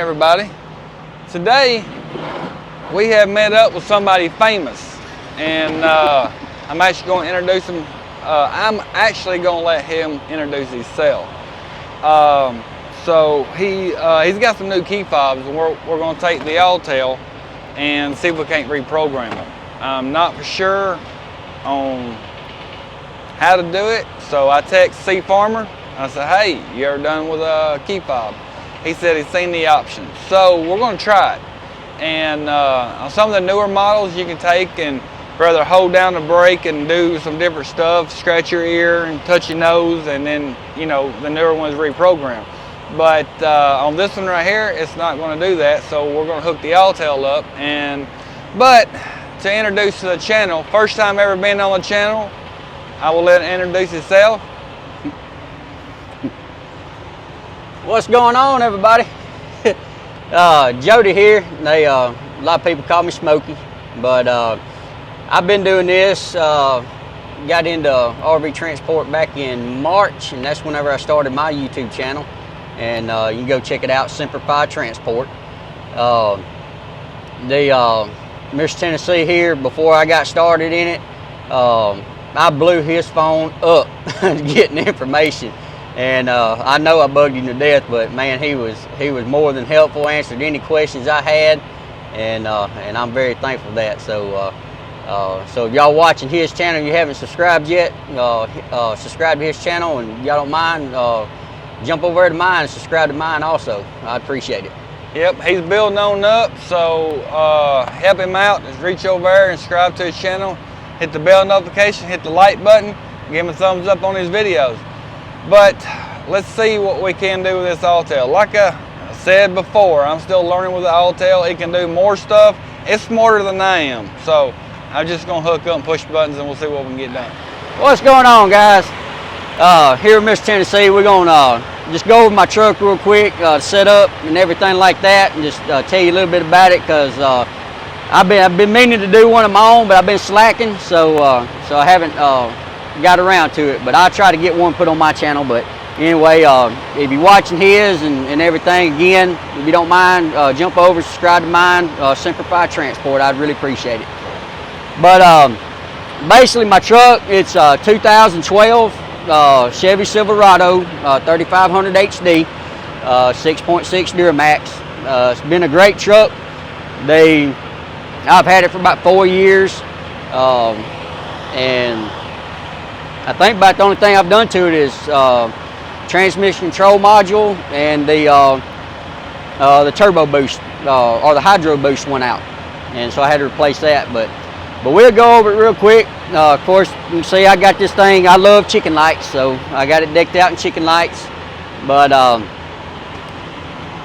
everybody. Today we have met up with somebody famous, and I'm actually going to introduce him. I'm actually going to let him introduce himself. So he's got some new key fobs, and we're going to take the Autel and see if we can't reprogram them. I'm not for sure on how to do it, so I text C Farmer. I said, hey, you ever done with a key fob? He said he's seen the option. So we're going to try it. And on some of the newer models, you can take and rather hold down the brake and do some different stuff, scratch your ear and touch your nose, and then, you know, the newer one's reprogrammed. But on this one right here, it's not going to do that. So we're going to hook the Autel up. But to introduce to the channel, first time ever been on the channel, I will let him introduce himself. What's going on, everybody? Jody here. A lot of people call me Smokey, but I've been doing this. Got into RV transport back in March, and that's whenever I started my YouTube channel. And you can go check it out, SemperFi Transport. Mr. Tennessee here, before I got started in it, I blew his phone up getting information. And I know I bugged him to death, but man, he was more than helpful, answered any questions I had, and I'm very thankful for that. So so if y'all watching his channel, you haven't subscribed yet, subscribe to his channel, and y'all don't mind, jump over to mine and subscribe to mine also. I appreciate it. Yep, he's building on up, so help him out. Just reach over there and subscribe to his channel, hit the bell notification, hit the like button, give him a thumbs up on his videos. But let's see what we can do with this Autel. Like I said before, I'm still learning with the Autel. It can do more stuff. It's smarter than I am. So I'm just going to hook up and push buttons, and we'll see what we can get done. What's going on, guys? Here with Mr. Tennessee, we're going to just go over my truck real quick, set up and everything like that, and just tell you a little bit about it, because I've been meaning to do one of my own, but I've been slacking, so I haven't got around to it. But I'll try to get one put on my channel. But anyway, if you're watching his and everything, again, if you don't mind, jump over, subscribe to mine, SemperFi Transport. I'd really appreciate it. But basically, my truck, it's 2012 Chevy Silverado 3500 HD, 6.6 Duramax. It's been a great truck. I've had it for about 4 years, and I think about the only thing I've done to it is transmission control module and the turbo boost or the hydro boost went out, and so I had to replace that. But we'll go over it real quick. Of course, you can see I got this thing. I love chicken lights, so I got it decked out in chicken lights. But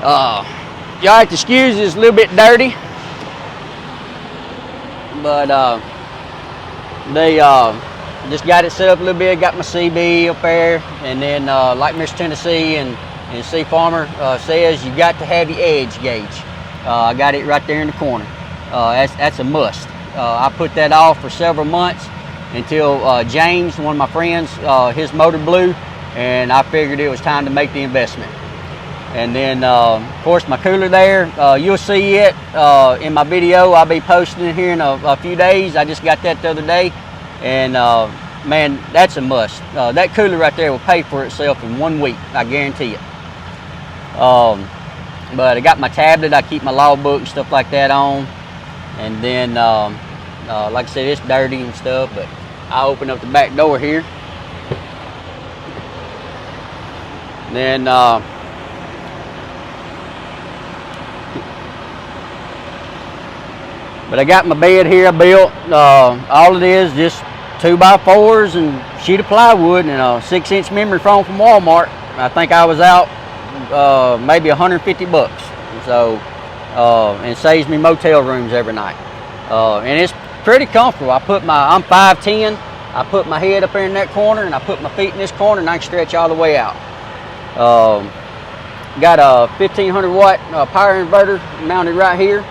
y'all have to excuse it's a little bit dirty. But they just got it set up a little bit, got my CB up there, and then like Mr. Tennessee and C Farmer says, you got to have your edge gauge. I got it right there in the corner. That's a must. I put that off for several months until James, one of my friends, his motor blew, and I figured it was time to make the investment. And then of course my cooler there, you'll see it in my video. I'll be posting it here in a few days. I just got that the other day, and man, that's a must. That cooler right there will pay for itself in 1 week, I guarantee it. But I got my tablet. I keep my logbook and stuff like that on. And then like I said, it's dirty and stuff, but I'll open up the back door here. Then but I got my bed here I built. All it is just 2x4s and sheet of plywood and a 6-inch memory foam from Walmart. I think I was out maybe 150 bucks. So and it saves me motel rooms every night. And it's pretty comfortable. I'm 5'10". I put my head up there in that corner, and I put my feet in this corner, and I can stretch all the way out. Got a 1500 watt power inverter mounted right here.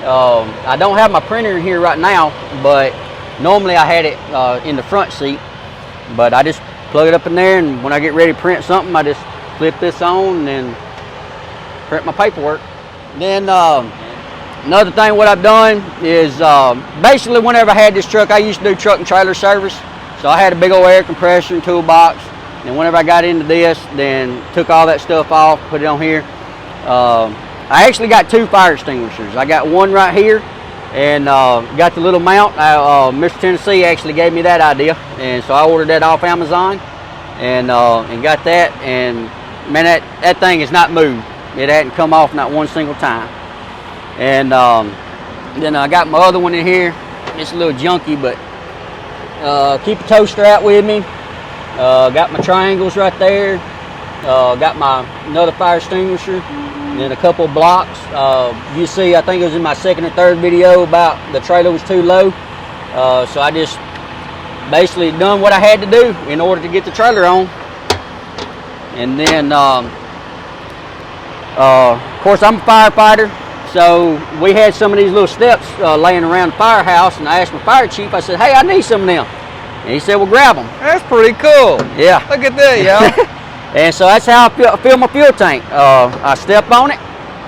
I don't have my printer in here right now, but normally I had it in the front seat. But I just plug it up in there, and when I get ready to print something, I just flip this on, and then print my paperwork. Then another thing what I've done is basically whenever I had this truck, I used to do truck and trailer service. So I had a big old air compressor and toolbox. And whenever I got into this, then took all that stuff off, put it on here. I actually got 2 fire extinguishers. I got one right here, and got the little mount. Mr. Tennessee actually gave me that idea, and so I ordered that off Amazon, and got that. And man, that thing is not moved. It hadn't come off not one single time. And then I got my other one in here. It's a little junky, but keep a tow strap with me. Got my triangles right there. Got my another fire extinguisher. And a couple of blocks. You see, I think it was in my 2nd or 3rd video about the trailer was too low. So I just basically done what I had to do in order to get the trailer on. And then, of course, I'm a firefighter. So we had some of these little steps laying around the firehouse, and I asked my fire chief, I said, hey, I need some of them. And he said, well, grab them. That's pretty cool. Yeah. Look at that, y'all. And so that's how I fill my fuel tank. I step on it,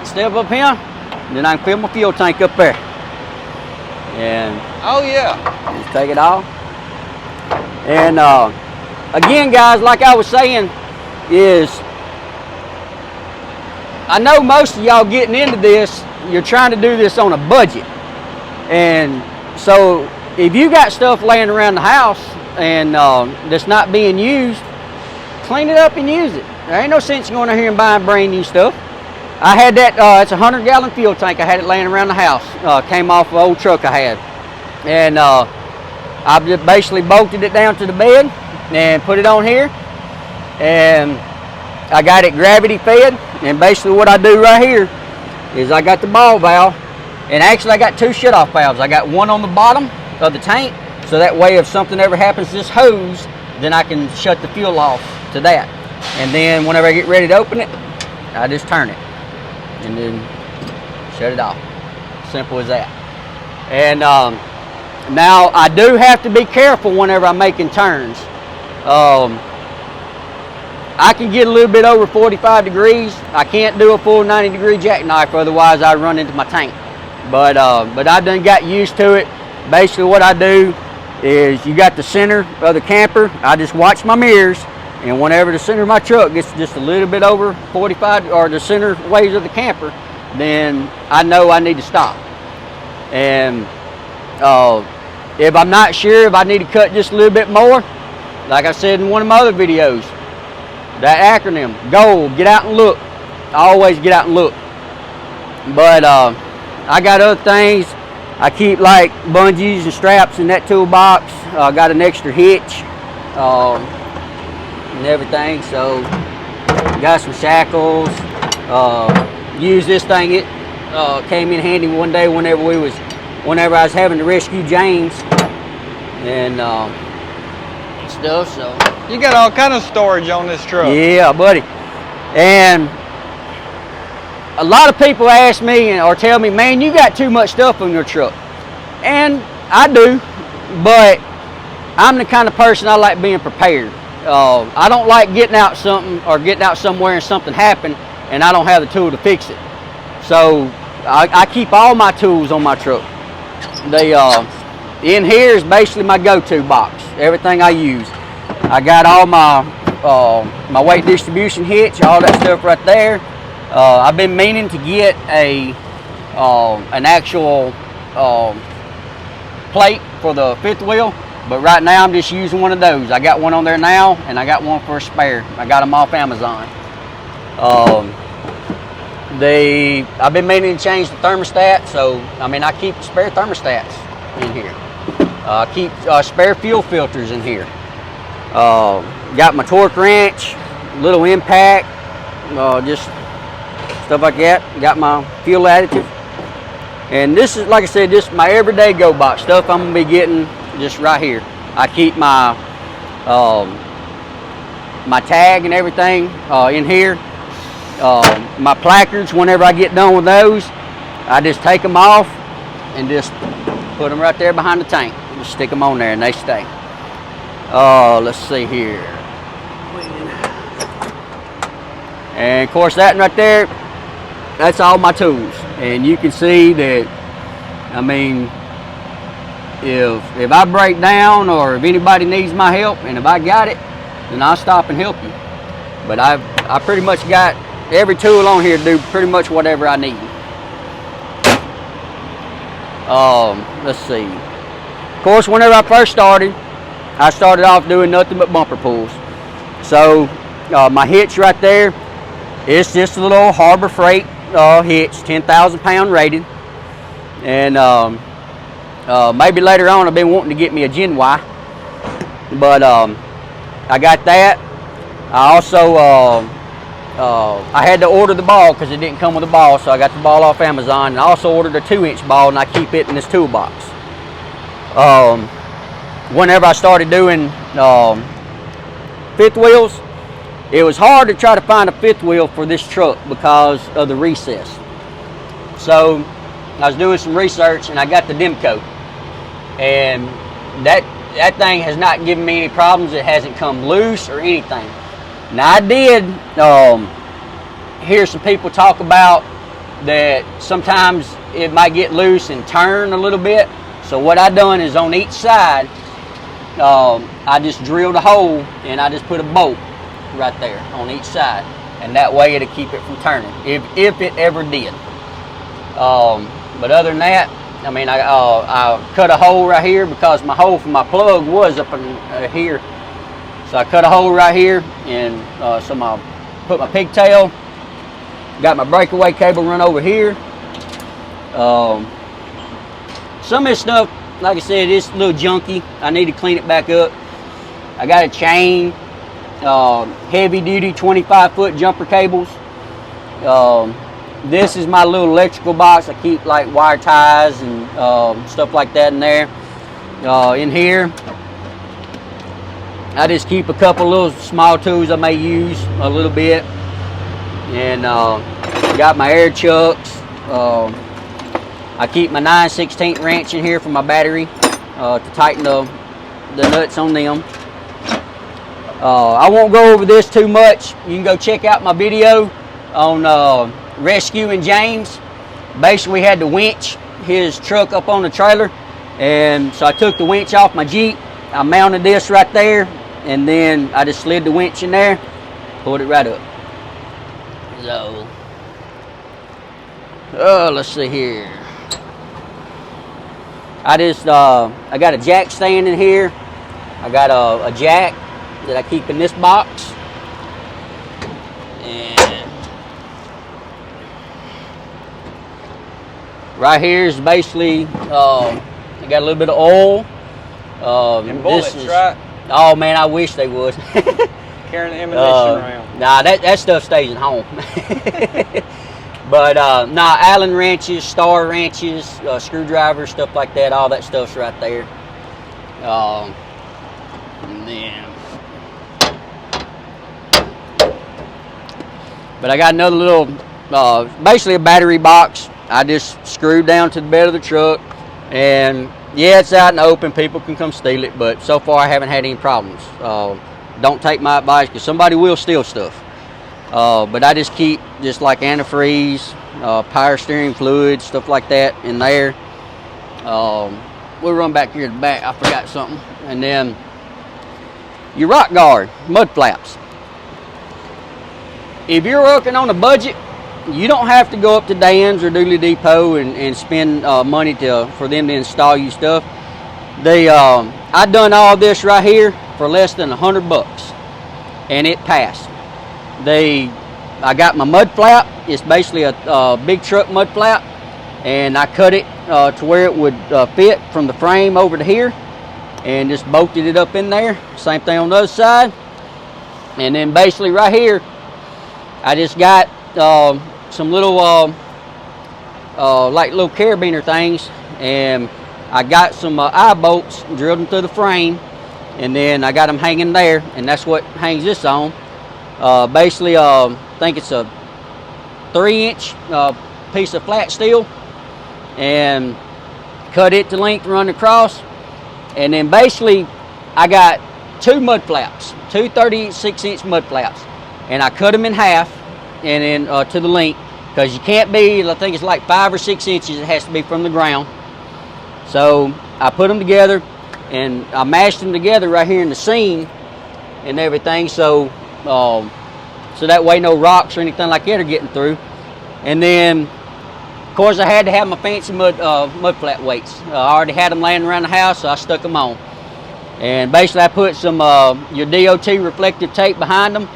step up here, and then I can fill my fuel tank up there. And oh yeah, just take it off. And again, guys, like I was saying, is I know most of y'all getting into this, you're trying to do this on a budget. And so if you got stuff laying around the house and that's not being used, clean it up and use it. There ain't no sense in going in here and buying brand new stuff. I had that, it's a 100-gallon fuel tank. I had it laying around the house. Came off an old truck I had. And I just basically bolted it down to the bed and put it on here. And I got it gravity fed. And basically what I do right here is I got the ball valve. And actually I got 2 shut-off valves. I got one on the bottom of the tank. So that way if something ever happens to this hose, then I can shut the fuel off to that. And then whenever I get ready to open it, I just turn it and then shut it off. Simple as that. And now I do have to be careful whenever I'm making turns. I can get a little bit over 45 degrees. I can't do a full 90-degree jackknife, otherwise I run into my tank. But I done got used to it. Basically what I do is you got the center of the camper. I just watch my mirrors, and whenever the center of my truck gets just a little bit over 45, or the center ways of the camper, then I know I need to stop. And if I'm not sure if I need to cut just a little bit more, like I said in one of my other videos, that acronym, GOLD, get out and look. Always get out and look. But I got other things. I keep like bungees and straps in that toolbox. I got an extra hitch and everything. So got some shackles. Use this thing. It came in handy one day whenever I was having to rescue James and stuff. So you got all kind of storage on this truck. yeah, buddy. And a lot of people ask me or tell me, man, you got too much stuff on your truck. And I do, but I'm the kind of person I like being prepared. I don't like getting out something or getting out somewhere and something happened and I don't have the tool to fix it. So I keep all my tools on my truck. In here is basically my go-to box, everything I use. I got all my weight distribution hitch, all that stuff right there. I've been meaning to get an actual plate for the 5th wheel, but right now I'm just using one of those. I got one on there now, and I got one for a spare. I got them off Amazon. I've been meaning to change the thermostat, so I mean I keep spare thermostats in here. I keep spare fuel filters in here. Got my torque wrench, little impact, just stuff like that. Got my fuel additive. And this is, like I said, this is my everyday go box stuff I'm gonna be getting just right here. I keep my my tag and everything in here. My placards, whenever I get done with those, I just take them off and just put them right there behind the tank. Just stick them on there and they stay. Let's see here. And of course that right there, that's all my tools. And you can see that, I mean, if I break down or if anybody needs my help and if I got it, then I'll stop and help you. But I pretty much got every tool on here to do pretty much whatever I need. Let's see. Of course, whenever I first started, I started off doing nothing but bumper pulls. So my hitch right there, it's just a little Harbor Freight hitch, 10,000 pound rated. And maybe later on I've been wanting to get me a Gen Y, but I got that. I also I had to order the ball because it didn't come with a ball, so I got the ball off Amazon, and I also ordered a 2-inch ball, and I keep it in this toolbox. Whenever I started doing fifth wheels, it was hard to try to find a fifth wheel for this truck because of the recess. So I was doing some research and I got the Demco, and that thing has not given me any problems. It hasn't come loose or anything. Now I did hear some people talk about that sometimes it might get loose and turn a little bit. So what I done is on each side, I just drilled a hole and I just put a bolt right there on each side, and that way it'll keep it from turning if it ever did. But other than that, I mean, I cut a hole right here because my hole for my plug was up in here. So I cut a hole right here, and so I put my pigtail, got my breakaway cable run over here. Some of this stuff, like I said, it's a little junky. I need to clean it back up. I got a chain, heavy duty 25-foot jumper cables. This is my little electrical box. I keep like wire ties and stuff like that in there. In here, I just keep a couple little small tools I may use a little bit. And got my air chucks. I keep my 9/16 wrench in here for my battery to tighten the nuts on them. I won't go over this too much. You can go check out my video on rescuing James. Basically, we had to winch his truck up on the trailer, and so I took the winch off my Jeep. I mounted this right there, and then I just slid the winch in there, pulled it right up. So, let's see here. I got a jack stand in here. I got a jack that I keep in this box. And right here is basically, I got a little bit of oil. And bullets, right? Oh man, I wish they would. Carrying the ammunition around. Nah, that stuff stays at home. But nah, Allen wrenches, star wrenches, screwdrivers, stuff like that. All that stuff's right there. And then, but I got another little, basically a battery box. I just screwed down to the bed of the truck, and yeah, it's out in the open. People can come steal it, but so far I haven't had any problems. Don't take my advice, because somebody will steal stuff. But I just keep just like antifreeze, power steering fluid, stuff like that in there. We'll run back here to the back. I forgot something. And then your rock guard, mud flaps. If you're working on a budget, you don't have to go up to Dan's or Dooley Depot and spend money for them to install you stuff. I done all this right here for less than $100, and it passed. I got my mud flap. It's basically a big truck mud flap, and I cut it to where it would fit from the frame over to here, and just bolted it up in there. Same thing on the other side. And then basically right here, I just got some little like little carabiner things, and I got some eye bolts, drilled them through the frame, and then I got them hanging there, and that's what hangs this on. Basically, I think it's a 3-inch piece of flat steel, and cut it to length, run across, and then basically I got two mud flaps, two 36-inch mud flaps, and I cut them in half, and then to the length, because you can't be, I think it's like 5 or 6 inches, it has to be from the ground. So I put them together and I mashed them together right here in the seam and everything, so so that way no rocks or anything like that are getting through. And then of course I had to have my fancy mud flat weights. I already had them laying around the house, so I stuck them on. And basically I put some your DOT reflective tape behind them,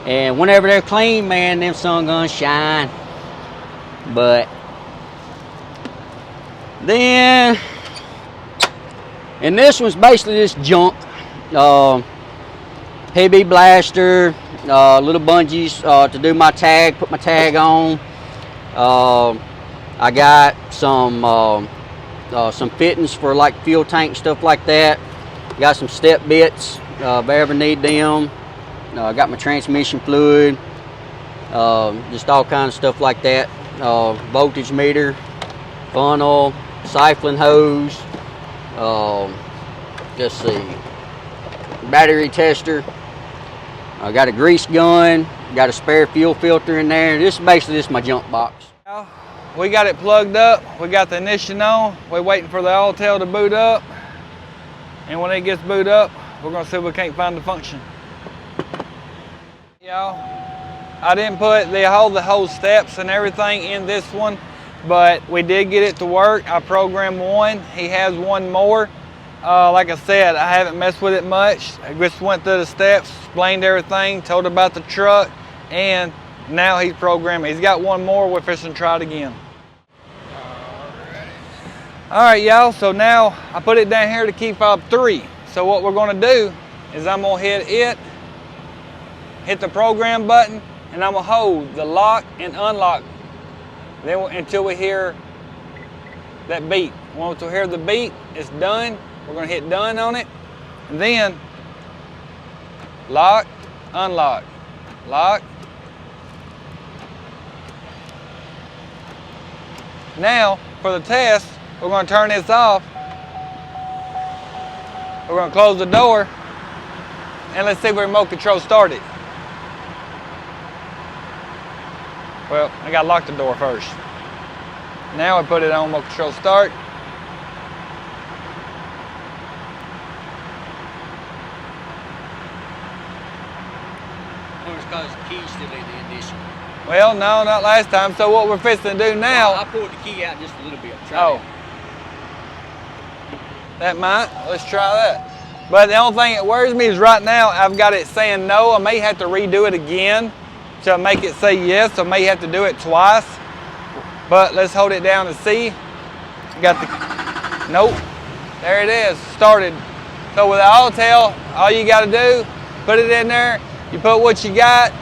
and whenever they're clean, man, them sun guns shine. But then, and this one's basically this junk, PB blaster, little bungees to do my tag, put my tag on. I got some fittings for like fuel tank, stuff like that. Got some step bits if I ever need them. I got my transmission fluid, just all kinds of stuff like that. Voltage meter, funnel, siphoning hose, let's see, battery tester. I got a grease gun, got a spare fuel filter in there. This is basically just my junk box. We got it plugged up, we got the ignition on, we're waiting for the Autel to boot up. And when it gets booted up, we're gonna see if we can't find the function. Y'all, I didn't put the whole steps and everything in this one, but we did get it to work. I programmed one, he has one more. Like I said, I haven't messed with it much. I just went through the steps, explained everything, told about the truck, and now he's programming. He's got one more, we're fixing to try it again. All right, y'all, so now I put it down here to key fob 3. So what we're gonna do is I'm gonna hit the program button, and I'm gonna hold the lock and unlock then until we hear that beep. Once we hear the beep, it's done. We're gonna hit done on it, and then lock, unlock, lock. Now, for the test, we're going to turn this off. We're going to close the door, and let's see if the remote control started. Well, I got to lock the door first. Now we put it on remote control start. It's because the key's still in the ignition. Well, no, not last time. So what we're fixing to do now... Well, I pulled the key out just a little bit. Try that. That might. Let's try that. But the only thing that worries me is right now I've got it saying no. I may have to redo it again to make it say yes. I may have to do it twice. But let's hold it down and see. Got the... Nope. There it is. Started. So with the Autel, all you got to do, put it in there. You put what you got.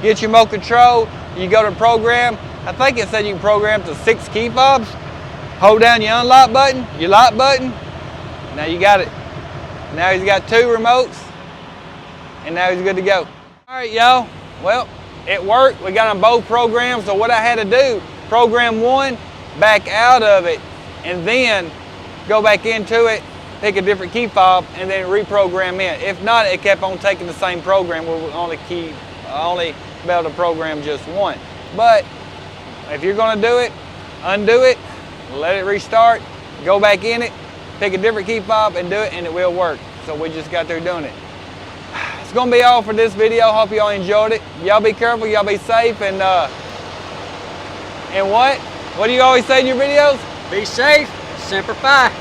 Get your remote control. You go to program. I think it said you can program to 6 key fobs. Hold down your unlock button, your lock button. Now you got it. Now he's got 2 remotes, and now he's good to go. All right, y'all. Well, it worked. We got them both programmed. So what I had to do, program one, back out of it, and then go back into it, pick a different key fob, and then reprogram it. If not, it kept on taking the same program. We would only be able to program just one. But if you're going to do it, undo it, let it restart, go back in it, pick a different key fob and do it, and it will work. So we just got there doing it. It's going to be all for this video. Hope y'all enjoyed it. Y'all be careful, y'all be safe, and what do you always say in your videos? Be safe, SemperFi.